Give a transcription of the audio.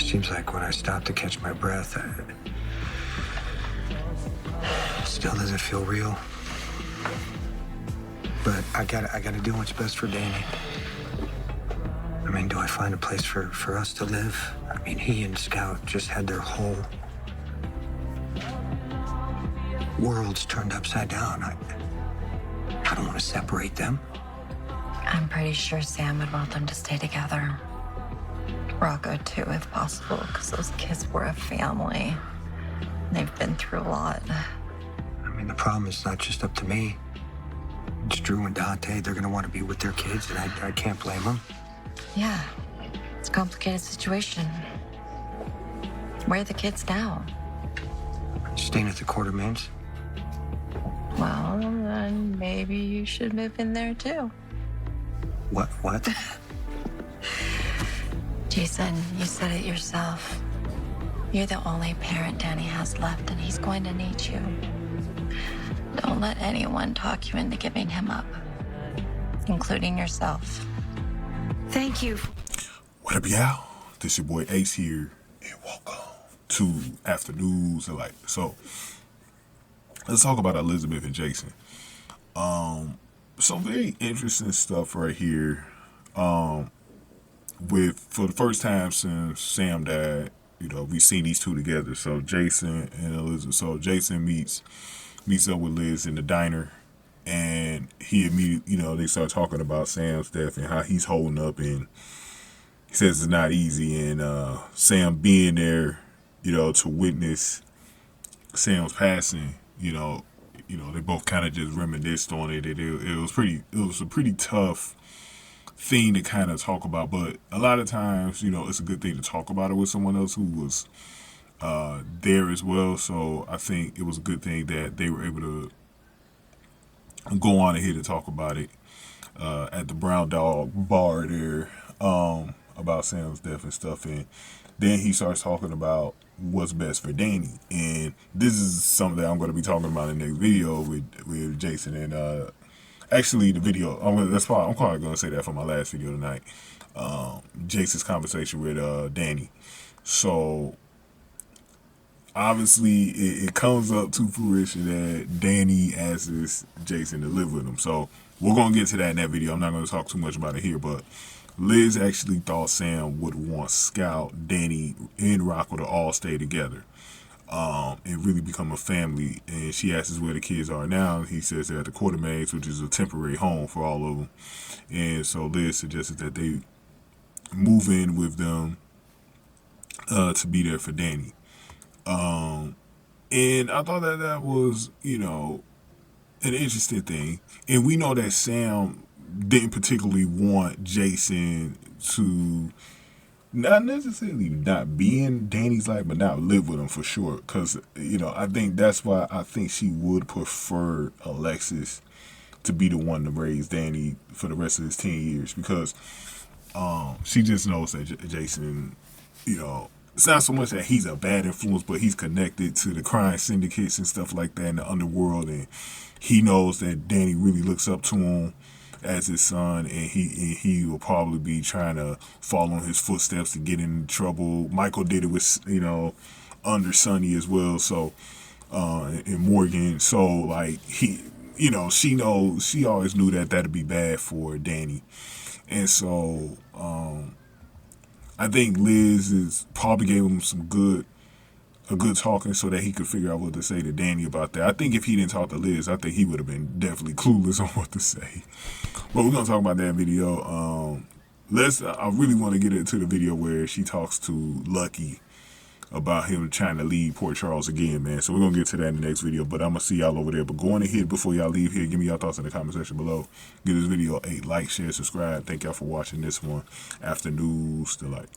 Seems like when I stop to catch my breath, it still doesn't feel real. But I gotta do what's best for Danny. I mean, do I find a place for us to live? I mean, he and Scout just had their whole worlds turned upside down. I don't want to separate them. I'm pretty sure Sam would want them to stay together. Rocco, too, if possible, because those kids were a family. They've been through a lot. I mean, the problem is not just up to me. It's Drew and Dante. They're going to want to be with their kids, and I can't blame them. Yeah, it's a complicated situation. Where are the kids now? Staying at the Quartermaines. Well, then maybe you should move in there, too. What? Jason, you said it yourself. You're the only parent Danny has left, and he's going to need you. Don't let anyone talk you into giving him up, including yourself. Thank you. What up, y'all? This your boy Ace here, and welcome to Afternoons. So, let's talk about Elizabeth and Jason. Some very interesting stuff right here. For the first time since Sam died, we've seen these two together. So Jason and Elizabeth. So Jason meets up with Liz in the diner, and he immediately, they start talking about Sam's death and how he's holding up, and he says it's not easy, and Sam being there, to witness Sam's passing, they both kind of just reminisced on it. It was a pretty tough thing to kind of talk about, but a lot of times, it's a good thing to talk about it with someone else who was there as well. So I think it was a good thing that they were able to go on ahead to talk about it at the Brown Dog bar there, about Sam's death and stuff. And then he starts talking about what's best for Danny, and this is something that I'm going to be talking about in the next video with Jason. And actually the video, I'm probably going to say that for my last video tonight, Jason's conversation with Danny. So obviously it comes up to fruition that Danny asks Jason to live with him. So we're going to get to that in that video. I'm not going to talk too much about it here, but Liz actually thought Sam would want Scout, Danny, and Rocco to all stay together, and really become a family. And she asks where the kids are now. He says they're at the Quartermaines, which is a temporary home for all of them. And so Liz suggested that they move in with them to be there for Danny. And I thought that was, an interesting thing. And we know that Sam didn't particularly want Jason to not necessarily not be in Danny's life, but not live with him for sure. Because, I think that's why I think she would prefer Alexis to be the one to raise Danny for the rest of his 10 years. Because she just knows that Jason, it's not so much that he's a bad influence, but he's connected to the crime syndicates and stuff like that in the underworld. And he knows that Danny really looks up to him as his son, and he will probably be trying to follow in his footsteps to get in trouble. Michael did it with, under Sonny as well. So, and Morgan. So like she always knew that that'd be bad for Danny. And so, I think Liz is probably gave him a good talking so that he could figure out what to say to Danny about that. I think if he didn't talk to Liz, I think he would have been definitely clueless on what to say. But we're gonna talk about that video. I really want to get into the video where she talks to Lucky about him trying to leave Port Charles again, man. So we're gonna get to that in the next video. But I'm gonna see y'all over there. But go on ahead before y'all leave here. Give me y'all thoughts in the comment section below. Give this video a like, share, subscribe. Thank y'all for watching this one. Afternoons Delight.